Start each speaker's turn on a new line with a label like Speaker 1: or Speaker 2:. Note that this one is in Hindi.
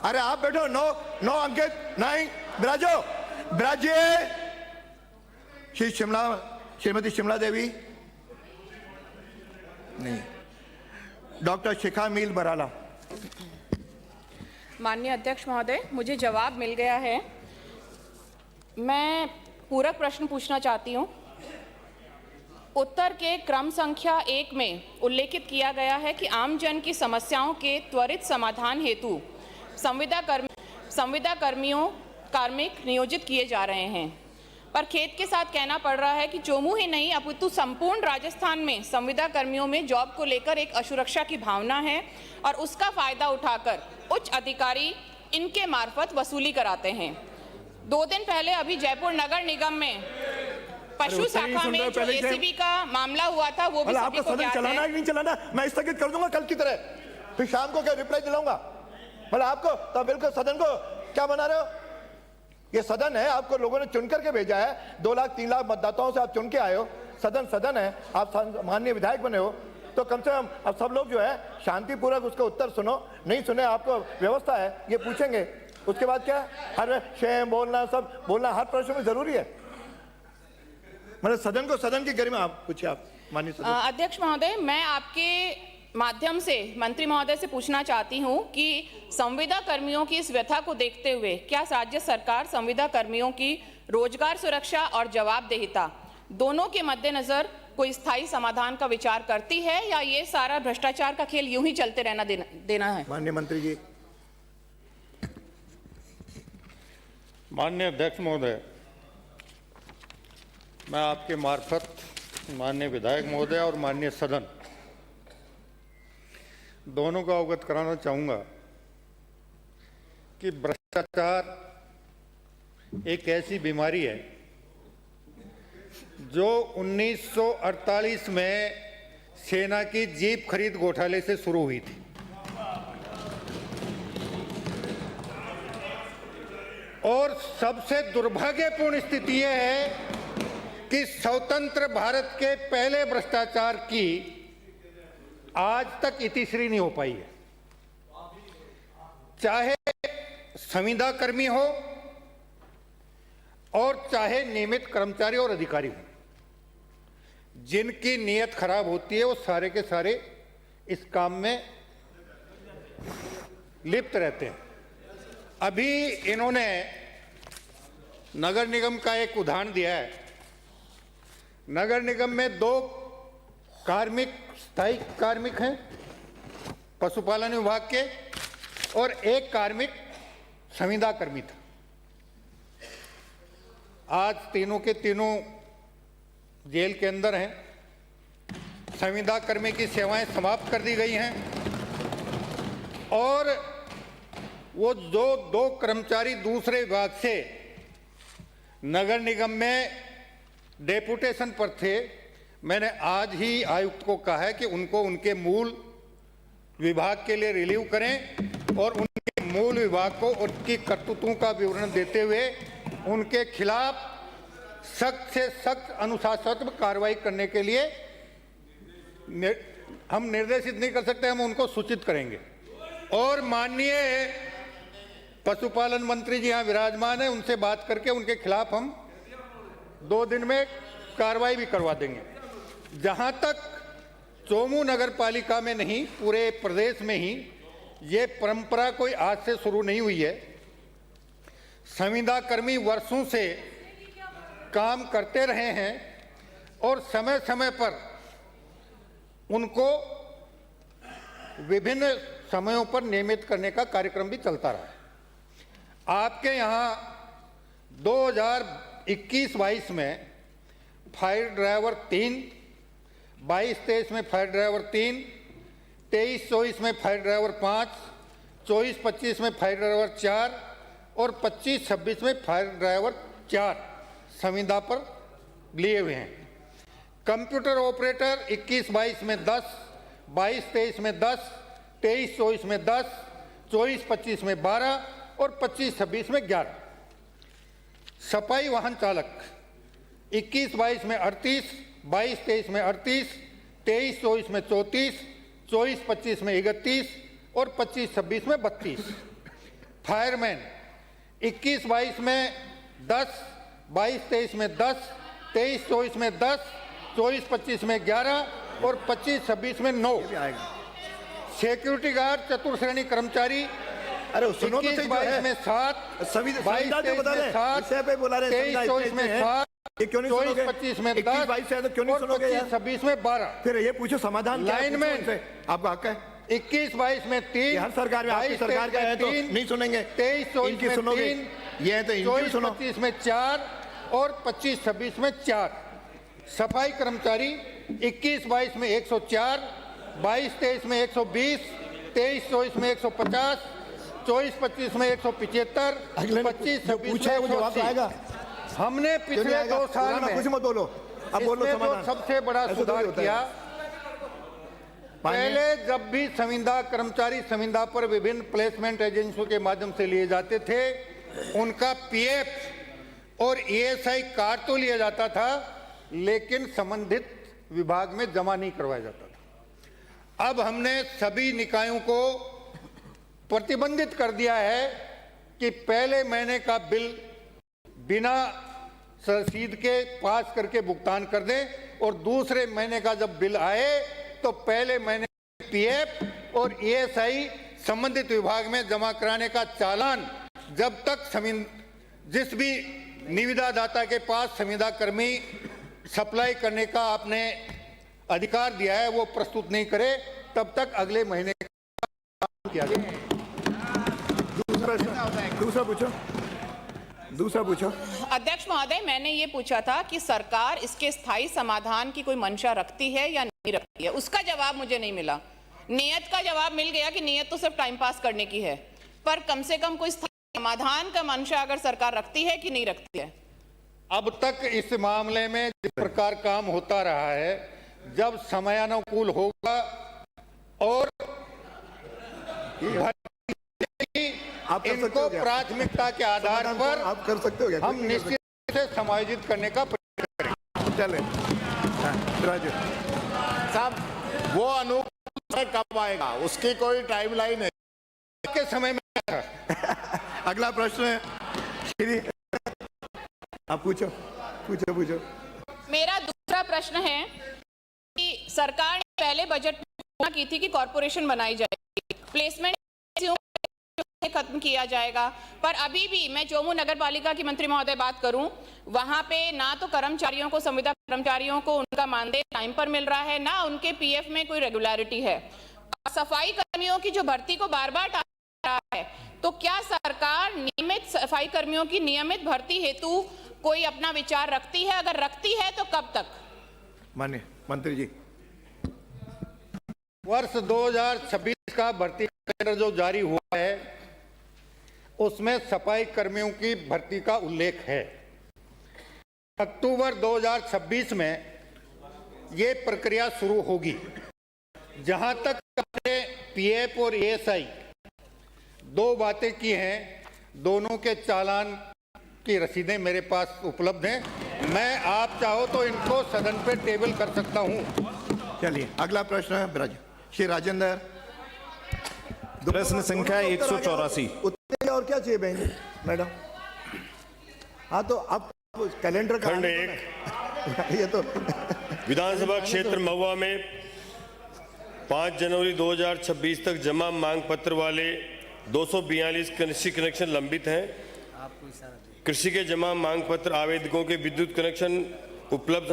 Speaker 1: अरे आप बैठो। नो नो अंकित, नहीं विराजो, विराजिए। श्रीमती शिमला देवी नहीं। डॉक्टर शिखा मील बराला।
Speaker 2: माननीय अध्यक्ष महोदय, मुझे जवाब मिल गया है। मैं पूरक प्रश्न पूछना चाहती हूँ। उत्तर के क्रम संख्या 1 में उल्लेखित किया गया है कि आमजन की समस्याओं के त्वरित समाधान हेतु संविदा कार्मिक नियोजित किए जा रहे हैं, पर खेद के साथ कहना पड़ रहा है कि चोमू ही नहीं अपितु संपूर्ण राजस्थान में संविदा कर्मियों में जॉब को लेकर एक असुरक्षा की भावना है और उसका फायदा उठाकर उच्च अधिकारी इनके मार्फत वसूली कराते हैं। 2 दिन पहले अभी जयपुर नगर निगम में पशु शाखा में जो एसीबी का मामला हुआ था वो भी सभी को ज्ञात
Speaker 1: चलाना है। नहीं चलाना, मैं स्थगित कर दूंगा कल की तरह, फिर शाम को क्या रिप्लाई दिलाऊंगा। मतलब आपको तो बिल्कुल सदन को क्या बना रहे हो? ये सदन है, आपको लोगों ने चुन करके भेजा है। 2 लाख 3 लाख मतदाताओं से आप चुन के आए हो। सदन है, आप माननीय विधायक बने हो, तो कम से कम अब सब लोग जो है शांतिपूर्वक उसका उत्तर सुनो। नहीं सुने, आपको व्यवस्था है, ये पूछेंगे। उसके बाद क्या, हर शेम बोलना, सब बोलना हर प्रश्न में जरूरी है। मतलब सदन की गरिमा आप पूछिए। आप माननीय
Speaker 2: अध्यक्ष महोदय, मैं आपके माध्यम से मंत्री महोदय से पूछना चाहती हूं कि संविदा कर्मियों की इस व्यथा को देखते हुए क्या राज्य सरकार संविदा कर्मियों की रोजगार सुरक्षा और जवाबदेहिता दोनों के मद्देनजर कोई स्थायी समाधान का विचार करती है, या ये सारा भ्रष्टाचार का खेल यूं ही चलते रहना देना है?
Speaker 1: माननीय मंत्री जी।
Speaker 3: माननीय अध्यक्ष महोदय, मैं आपके मार्फत माननीय विधायक महोदय और माननीय सदन दोनों को अवगत कराना चाहूँगा कि भ्रष्टाचार एक ऐसी बीमारी है जो 1948 में सेना की जीप खरीद घोटाले से शुरू हुई थी और सबसे दुर्भाग्यपूर्ण स्थिति यह है कि स्वतंत्र भारत के पहले भ्रष्टाचार की आज तक इतिश्री नहीं हो पाई है। चाहे संविदा कर्मी हो और चाहे नियमित कर्मचारी और अधिकारी हो, जिनकी नीयत खराब होती है वो सारे के सारे इस काम में लिप्त रहते हैं। अभी इन्होंने नगर निगम का एक उदाहरण दिया है। नगर निगम में 2 कार्मिक स्थायी कार्मिक हैं पशुपालन विभाग के और 1 कार्मिक संविदा कर्मी था। आज तीनों के तीनों जेल के अंदर हैं। संविदा कर्मी की सेवाएं समाप्त कर दी गई हैं और वो जो 2 कर्मचारी दूसरे विभाग से नगर निगम में डेपुटेशन पर थे, मैंने आज ही आयुक्त को कहा है कि उनको उनके मूल विभाग के लिए रिलीव करें और उनके मूल विभाग को उनकी करतूतों का विवरण देते हुए उनके खिलाफ सख्त से सख्त अनुशासनात्मक कार्रवाई करने के लिए हम निर्देशित नहीं कर सकते, हम उनको सूचित करेंगे। और माननीय पशुपालन मंत्री जी यहाँ विराजमान है, उनसे बात करके उनके खिलाफ हम 2 दिन में कार्रवाई भी करवा देंगे। जहाँ तक चोमू नगर पालिका में नहीं, पूरे प्रदेश में ही ये परंपरा कोई आज से शुरू नहीं हुई है। संविदा कर्मी वर्षों से काम करते रहे हैं और समय समय पर उनको विभिन्न समयों पर नियमित करने का कार्यक्रम भी चलता रहा है। आपके यहाँ 2021-22 में फायर ड्राइवर 3, 22-23 में फायर ड्राइवर 3, 23-24 में फायर ड्राइवर 5, 24-25 में फायर ड्राइवर 4 और 25-26 में फायर ड्राइवर 4 संविदा पर लिए हुए हैं। कंप्यूटर ऑपरेटर 21-22 में 10, 22-23 में 10, 23-24 में 10, 24-25 में 12 और 25-26 में 11। सफाई वाहन चालक 21-22 में 38, 22-23 में 38, 23-24 में 34, 24-25 में 31 और 25-26 में 32। फायरमैन 21-22 में 10, 22-23 में 10, 23-24 में 10, 24-25 में 11 और 25-26 में 9। सिक्योरिटी गार्ड चतुर्श्रेणी कर्मचारी
Speaker 1: अरे सुनो तो सही, जो
Speaker 3: 21-22
Speaker 1: है
Speaker 3: में 7,
Speaker 1: संविधान जो बता
Speaker 3: 22-23
Speaker 1: रहे
Speaker 3: में 7,
Speaker 1: विषय पे बोला रहे
Speaker 3: 23-24 में 7,
Speaker 1: ये क्यों नहीं सुनोगे?
Speaker 3: 24-25 में 10
Speaker 1: 21-22 से तो क्यों नहीं
Speaker 3: और
Speaker 1: सुनोगे यार?
Speaker 3: 25-26 में 12।
Speaker 1: फिर ये पूछो समाधान क्या है, पूछो
Speaker 3: लाइनमैन
Speaker 1: उनसे। आपका हक है
Speaker 3: 21-22 में 3,
Speaker 1: ये हर सरकार में आपकी सरकार का है तो नहीं सुनेंगे।
Speaker 3: 23-24
Speaker 1: इनकी
Speaker 3: में
Speaker 1: सुनोगे
Speaker 3: 3,
Speaker 1: ये है तो इनकी सुनो।
Speaker 3: 24-25 में 4 और 25-26 में 4। सफाई कर्मचारी 21-22 में 104, 22-23 में 120, 23-24 में 150, 24-25 में 175,
Speaker 1: अगले ने
Speaker 3: 25-26
Speaker 1: पूछा है वो
Speaker 3: में
Speaker 1: जवाब तो
Speaker 3: 180।
Speaker 1: आएगा।
Speaker 3: हमने
Speaker 1: क्यों नहीं
Speaker 3: पिछले
Speaker 1: आएगा?
Speaker 3: 2 साल
Speaker 1: पुराना
Speaker 3: में
Speaker 1: कुछ मत बोलो, अब बोलो
Speaker 3: इसमें जो
Speaker 1: समाधान।
Speaker 3: सबसे बड़ा
Speaker 1: ऐसे
Speaker 3: सुधार
Speaker 1: थोड़ी होता है।
Speaker 3: किया, पहले जब भी संविदा कर्मचारी संविदा पर विभिन्न प्लेसमेंट एजेंसियों के माध्यम से लिए जाते थे, उनका पीएफ और ईएसआई कार्ड तो लिया जाता था, लेकिन संबंधित विभाग में जमा नहीं करवाया जाता था। अब हमने सभी निकायों को प्रतिबंधित कर दिया है कि पहले महीने का बिल बिना रसीद के पास करके भुगतान कर दें और दूसरे महीने का जब बिल आए तो पहले महीने पीएफ और ईएसआई संबंधित विभाग में जमा कराने का चालान जब तक जिस भी निविदा दाता के पास संविदा कर्मी सप्लाई करने का आपने अधिकार दिया है वो प्रस्तुत नहीं करे, तब तक अगले महीने का किया जाए।
Speaker 1: दूसरा पूछो।
Speaker 2: अध्यक्ष महोदय, मैंने ये पूछा था कि सरकार इसके स्थायी समाधान की कोई मंशा रखती है या नहीं रखती है, उसका जवाब मुझे नहीं मिला। नियत का जवाब मिल गया कि नियत तो सिर्फ टाइम पास करने की है, पर कम से कम कोई स्थायी समाधान का मंशा अगर सरकार रखती है कि नहीं रखती है।
Speaker 3: अब तक इस मामले में जिस प्रकार काम होता रहा है, जब समयानुकूल होगा और
Speaker 1: आप कर सकते
Speaker 3: इनको
Speaker 1: हो क्या?
Speaker 3: प्राथमिकता के आधार
Speaker 1: समाधान
Speaker 3: पर
Speaker 1: तो आप कर सकते हो क्या?
Speaker 3: हम निश्चित से समायोजित करने का प्रयास करेंगे।
Speaker 1: चले राजू
Speaker 4: साहब, वो अनुकूल कब आएगा उसकी कोई टाइमलाइन है?
Speaker 3: के समय में
Speaker 1: अगला प्रश्न है श्री, आप पूछो पूछो पूछो।
Speaker 2: मेरा दूसरा प्रश्न है कि सरकार ने पहले बजट में घोषणा की थी कि कॉरपोरेशन बनाई जाएगी, प्लेसमेंट खत्म किया जाएगा, पर अभी भी मैं चोमू नगर पालिका की मंत्री महोदय बात करूं, वहां पे ना तो कर्मचारियों को, संविदा कर्मचारियों को उनका मानदेय टाइम पर मिल रहा है, ना उनके पीएफ में कोई रेगुलरिटी है। सफाई कर्मियों की जो भर्ती को बार बार टाला रहा है, तो क्या सरकार नियमित सफाई कर्मियों की नियमित भर्ती हेतु कोई अपना विचार रखती है? अगर रखती है तो कब तक?
Speaker 1: माननीय मंत्री जी,
Speaker 3: वर्ष 2026 का भर्ती कैलेंडर जो जारी हुआ है उसमें सफाई कर्मियों की भर्ती का उल्लेख है। अक्टूबर 2026 में ये प्रक्रिया शुरू होगी। जहां तक हमने पीएफ और ईएसआई 2 बातें की हैं, दोनों के चालान की रसीदें मेरे पास उपलब्ध हैं। मैं आप चाहो तो इनको सदन पे टेबल कर सकता हूं।
Speaker 1: चलिए अगला प्रश्न है ब्रज श्री राजेंद्र।
Speaker 5: प्रश्न संख्या 184।
Speaker 1: उत्तर और क्या चाहिए बहन जी? मैडम हाँ, तो आप कैलेंडर
Speaker 6: खंड 1
Speaker 1: ये तो
Speaker 6: विधानसभा क्षेत्र महुआ में 5 जनवरी 2026 तक जमा मांग पत्र वाले 242 कृषि कनेक्शन लंबित हैं। कृषि के जमा मांग पत्र आवेदकों के विद्युत कनेक्शन उपलब्ध